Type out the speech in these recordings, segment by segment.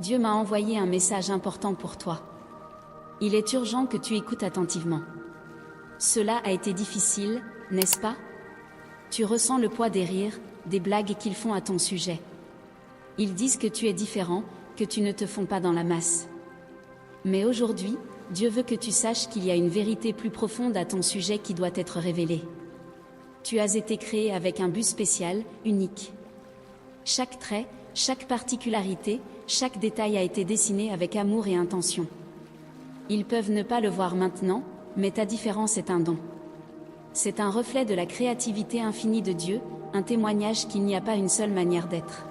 Dieu m'a envoyé un message important pour toi. Il est urgent que tu écoutes attentivement. Cela a été difficile, n'est-ce pas? Tu ressens le poids des rires, des blagues qu'ils font à ton sujet. Ils disent que tu es différent, que tu ne te fonds pas dans la masse. Mais aujourd'hui, Dieu veut que tu saches qu'il y a une vérité plus profonde à ton sujet qui doit être révélée. Tu as été créé avec un but spécial, unique. Chaque trait, chaque particularité, chaque détail a été dessiné avec amour et intention. Ils peuvent ne pas le voir maintenant, mais ta différence est un don. C'est un reflet de la créativité infinie de Dieu, un témoignage qu'il n'y a pas une seule manière d'être.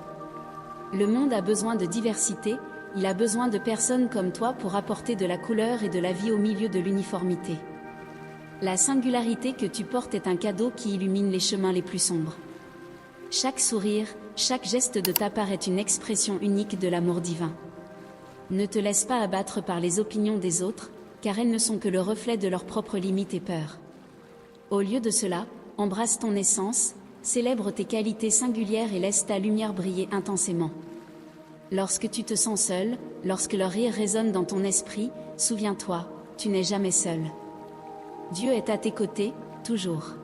Le monde a besoin de diversité, il a besoin de personnes comme toi pour apporter de la couleur et de la vie au milieu de l'uniformité. La singularité que tu portes est un cadeau qui illumine les chemins les plus sombres. Chaque sourire, chaque geste de ta part est une expression unique de l'amour divin. Ne te laisse pas abattre par les opinions des autres, car elles ne sont que le reflet de leurs propres limites et peurs. Au lieu de cela, embrasse ton essence, célèbre tes qualités singulières et laisse ta lumière briller intensément. Lorsque tu te sens seul, lorsque leur rire résonne dans ton esprit, souviens-toi, tu n'es jamais seul. Dieu est à tes côtés, toujours.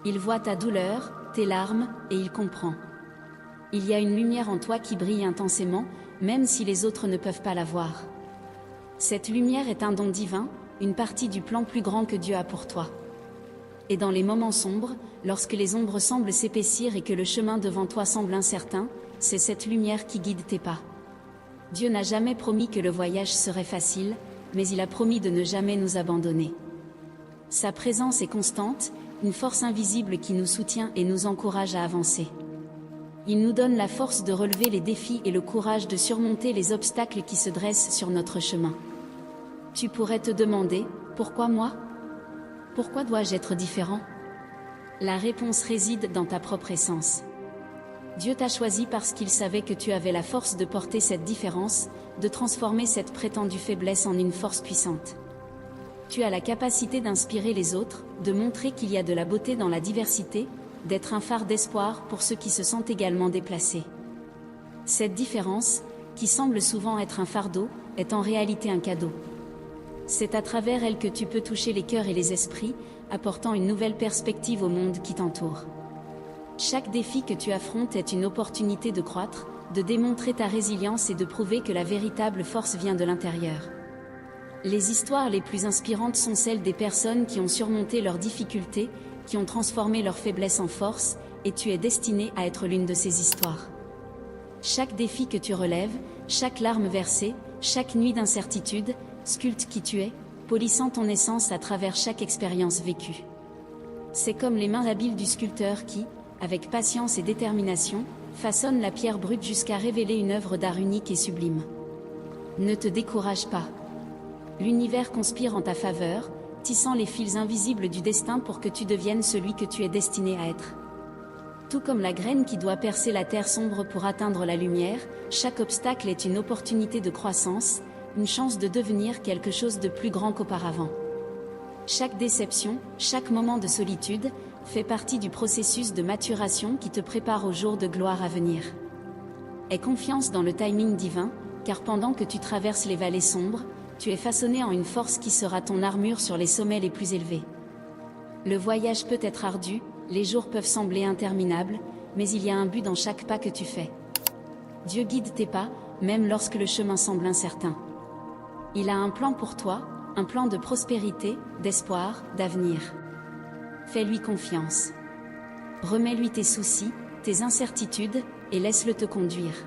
Il voit ta douleur, tes larmes, et il comprend. Il y a une lumière en toi qui brille intensément, même si les autres ne peuvent pas la voir. Cette lumière est un don divin, une partie du plan plus grand que Dieu a pour toi. Et dans les moments sombres, lorsque les ombres semblent s'épaissir et que le chemin devant toi semble incertain, c'est cette lumière qui guide tes pas. Dieu n'a jamais promis que le voyage serait facile, mais il a promis de ne jamais nous abandonner. Sa présence est constante, une force invisible qui nous soutient et nous encourage à avancer. Il nous donne la force de relever les défis et le courage de surmonter les obstacles qui se dressent sur notre chemin. Tu pourrais te demander, pourquoi moi? Pourquoi dois-je être différent? La réponse réside dans ta propre essence. Dieu t'a choisi parce qu'il savait que tu avais la force de porter cette différence, de transformer cette prétendue faiblesse en une force puissante. Tu as la capacité d'inspirer les autres, de montrer qu'il y a de la beauté dans la diversité, d'être un phare d'espoir pour ceux qui se sentent également déplacés. Cette différence, qui semble souvent être un fardeau, est en réalité un cadeau. C'est à travers elle que tu peux toucher les cœurs et les esprits, apportant une nouvelle perspective au monde qui t'entoure. Chaque défi que tu affrontes est une opportunité de croître, de démontrer ta résilience et de prouver que la véritable force vient de l'intérieur. Les histoires les plus inspirantes sont celles des personnes qui ont surmonté leurs difficultés, qui ont transformé leur faiblesse en force, et tu es destiné à être l'une de ces histoires. Chaque défi que tu relèves, chaque larme versée, chaque nuit d'incertitude, sculpte qui tu es, polissant ton essence à travers chaque expérience vécue. C'est comme les mains habiles du sculpteur qui, avec patience et détermination, façonne la pierre brute jusqu'à révéler une œuvre d'art unique et sublime. Ne te décourage pas. L'univers conspire en ta faveur, tissant les fils invisibles du destin pour que tu deviennes celui que tu es destiné à être. Tout comme la graine qui doit percer la terre sombre pour atteindre la lumière, chaque obstacle est une opportunité de croissance, une chance de devenir quelque chose de plus grand qu'auparavant. Chaque déception, chaque moment de solitude, fait partie du processus de maturation qui te prépare au jour de gloire à venir. Aie confiance dans le timing divin, car pendant que tu traverses les vallées sombres, tu es façonné en une force qui sera ton armure sur les sommets les plus élevés. Le voyage peut être ardu, les jours peuvent sembler interminables, mais il y a un but dans chaque pas que tu fais. Dieu guide tes pas, même lorsque le chemin semble incertain. Il a un plan pour toi, un plan de prospérité, d'espoir, d'avenir. Fais-lui confiance. Remets-lui tes soucis, tes incertitudes, et laisse-le te conduire.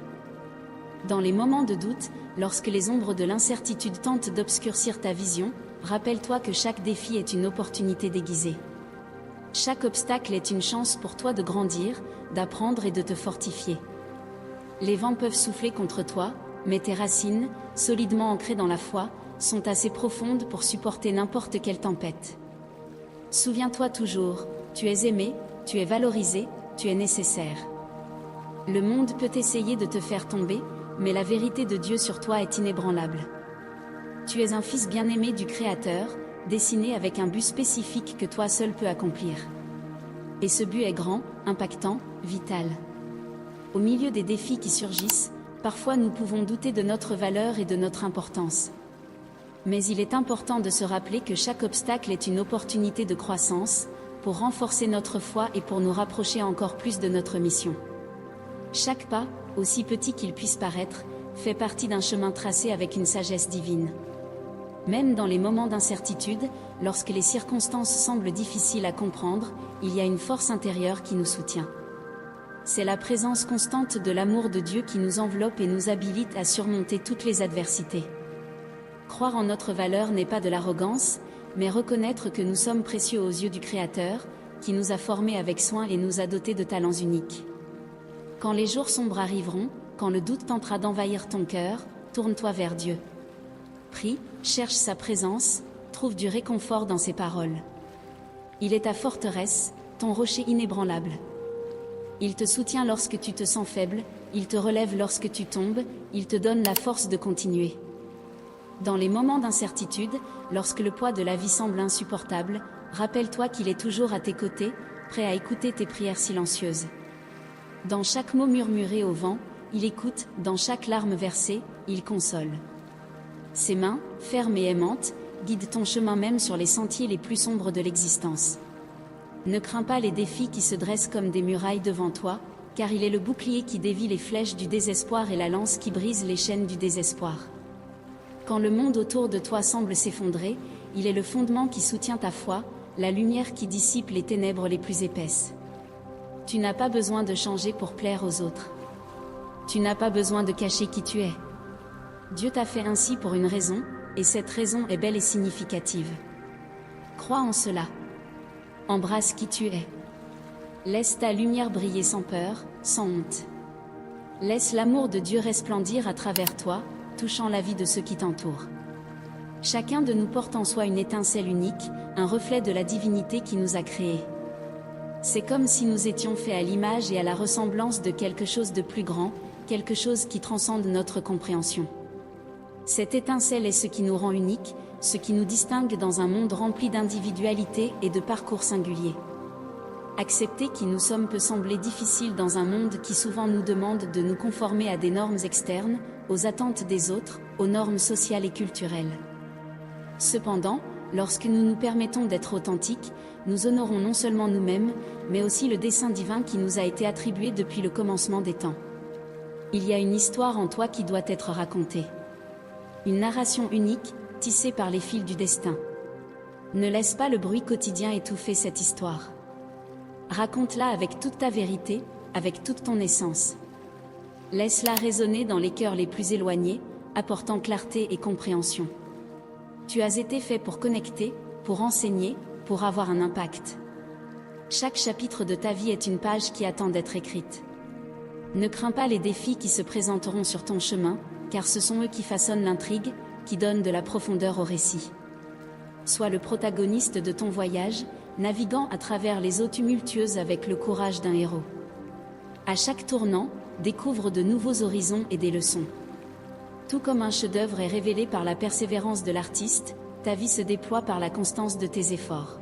Dans les moments de doute, lorsque les ombres de l'incertitude tentent d'obscurcir ta vision, rappelle-toi que chaque défi est une opportunité déguisée. Chaque obstacle est une chance pour toi de grandir, d'apprendre et de te fortifier. Les vents peuvent souffler contre toi, mais tes racines, solidement ancrées dans la foi, sont assez profondes pour supporter n'importe quelle tempête. Souviens-toi toujours, tu es aimé, tu es valorisé, tu es nécessaire. Le monde peut essayer de te faire tomber, mais la vérité de Dieu sur toi est inébranlable. Tu es un fils bien-aimé du Créateur, destiné avec un but spécifique que toi seul peux accomplir. Et ce but est grand, impactant, vital. Au milieu des défis qui surgissent, Parfois nous pouvons douter de notre valeur et de notre importance. Mais il est important de se rappeler que chaque obstacle est une opportunité de croissance, pour renforcer notre foi et pour nous rapprocher encore plus de notre mission. Chaque pas, aussi petit qu'il puisse paraître, fait partie d'un chemin tracé avec une sagesse divine. Même dans les moments d'incertitude, lorsque les circonstances semblent difficiles à comprendre, il y a une force intérieure qui nous soutient. C'est la présence constante de l'amour de Dieu qui nous enveloppe et nous habilite à surmonter toutes les adversités. Croire en notre valeur n'est pas de l'arrogance, mais reconnaître que nous sommes précieux aux yeux du Créateur, qui nous a formés avec soin et nous a dotés de talents uniques. Quand les jours sombres arriveront, quand le doute tentera d'envahir ton cœur, tourne-toi vers Dieu. Prie, cherche sa présence, trouve du réconfort dans ses paroles. Il est ta forteresse, ton rocher inébranlable. Il te soutient lorsque tu te sens faible, il te relève lorsque tu tombes, il te donne la force de continuer. Dans les moments d'incertitude, lorsque le poids de la vie semble insupportable, rappelle-toi qu'il est toujours à tes côtés, prêt à écouter tes prières silencieuses. Dans chaque mot murmuré au vent, il écoute, dans chaque larme versée, il console. Ses mains, fermes et aimantes, guident ton chemin même sur les sentiers les plus sombres de l'existence. Ne crains pas les défis qui se dressent comme des murailles devant toi, car il est le bouclier qui dévie les flèches du désespoir et la lance qui brise les chaînes du désespoir. Quand le monde autour de toi semble s'effondrer, il est le fondement qui soutient ta foi, la lumière qui dissipe les ténèbres les plus épaisses. Tu n'as pas besoin de changer pour plaire aux autres. Tu n'as pas besoin de cacher qui tu es. Dieu t'a fait ainsi pour une raison, et cette raison est belle et significative. Crois en cela. Embrasse qui tu es. Laisse ta lumière briller sans peur, sans honte. Laisse l'amour de Dieu resplendir à travers toi, touchant la vie de ceux qui t'entourent. Chacun de nous porte en soi une étincelle unique, un reflet de la divinité qui nous a créés. C'est comme si nous étions faits à l'image et à la ressemblance de quelque chose de plus grand, quelque chose qui transcende notre compréhension. Cette étincelle est ce qui nous rend uniques, ce qui nous distingue dans un monde rempli d'individualité et de parcours singuliers. Accepter qui nous sommes peut sembler difficile dans un monde qui souvent nous demande de nous conformer à des normes externes, aux attentes des autres, aux normes sociales et culturelles. Cependant, lorsque nous nous permettons d'être authentiques, nous honorons non seulement nous-mêmes, mais aussi le dessein divin qui nous a été attribué depuis le commencement des temps. Il y a une histoire en toi qui doit être racontée. Une narration unique, tissée par les fils du destin. Ne laisse pas le bruit quotidien étouffer cette histoire. Raconte-la avec toute ta vérité, avec toute ton essence. Laisse-la résonner dans les cœurs les plus éloignés, apportant clarté et compréhension. Tu as été fait pour connecter, pour enseigner, pour avoir un impact. Chaque chapitre de ta vie est une page qui attend d'être écrite. Ne crains pas les défis qui se présenteront sur ton chemin, car ce sont eux qui façonnent l'intrigue, qui donnent de la profondeur au récit. Sois le protagoniste de ton voyage, naviguant à travers les eaux tumultueuses avec le courage d'un héros. À chaque tournant, découvre de nouveaux horizons et des leçons. Tout comme un chef-d'œuvre est révélé par la persévérance de l'artiste, ta vie se déploie par la constance de tes efforts.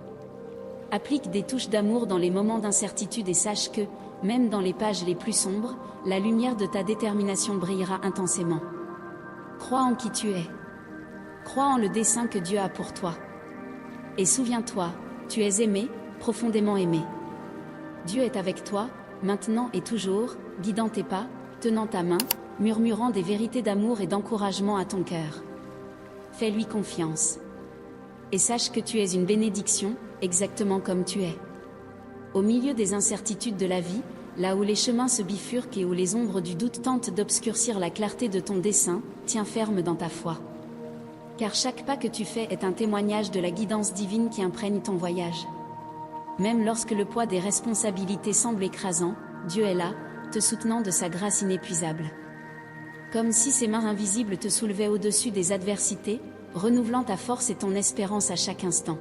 Applique des touches d'amour dans les moments d'incertitude et sache que, même dans les pages les plus sombres, la lumière de ta détermination brillera intensément. Crois en qui tu es. Crois en le dessein que Dieu a pour toi. Et souviens-toi, tu es aimé, profondément aimé. Dieu est avec toi, maintenant et toujours, guidant tes pas, tenant ta main, murmurant des vérités d'amour et d'encouragement à ton cœur. Fais-lui confiance. Et sache que tu es une bénédiction, exactement comme tu es. Au milieu des incertitudes de la vie, là où les chemins se bifurquent et où les ombres du doute tentent d'obscurcir la clarté de ton dessein, tiens ferme dans ta foi. Car chaque pas que tu fais est un témoignage de la guidance divine qui imprègne ton voyage. Même lorsque le poids des responsabilités semble écrasant, Dieu est là, te soutenant de sa grâce inépuisable. Comme si ses mains invisibles te soulevaient au-dessus des adversités, renouvelant ta force et ton espérance à chaque instant.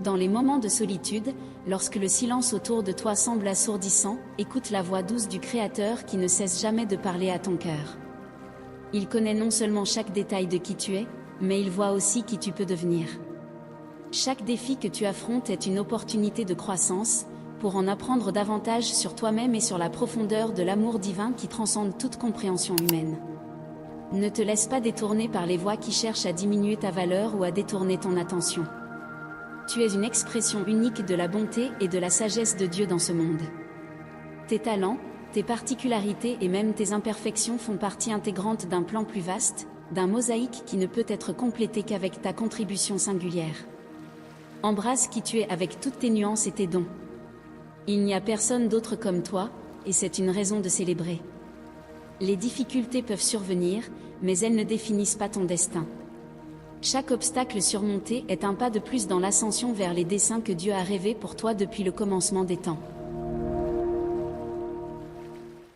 Dans les moments de solitude, lorsque le silence autour de toi semble assourdissant, écoute la voix douce du Créateur qui ne cesse jamais de parler à ton cœur. Il connaît non seulement chaque détail de qui tu es, mais il voit aussi qui tu peux devenir. Chaque défi que tu affrontes est une opportunité de croissance, pour en apprendre davantage sur toi-même et sur la profondeur de l'amour divin qui transcende toute compréhension humaine. Ne te laisse pas détourner par les voix qui cherchent à diminuer ta valeur ou à détourner ton attention. Tu es une expression unique de la bonté et de la sagesse de Dieu dans ce monde. Tes talents, tes particularités et même tes imperfections font partie intégrante d'un plan plus vaste, d'un mosaïque qui ne peut être complété qu'avec ta contribution singulière. Embrasse qui tu es avec toutes tes nuances et tes dons. Il n'y a personne d'autre comme toi, et c'est une raison de célébrer. Les difficultés peuvent survenir, mais elles ne définissent pas ton destin. Chaque obstacle surmonté est un pas de plus dans l'ascension vers les desseins que Dieu a rêvés pour toi depuis le commencement des temps.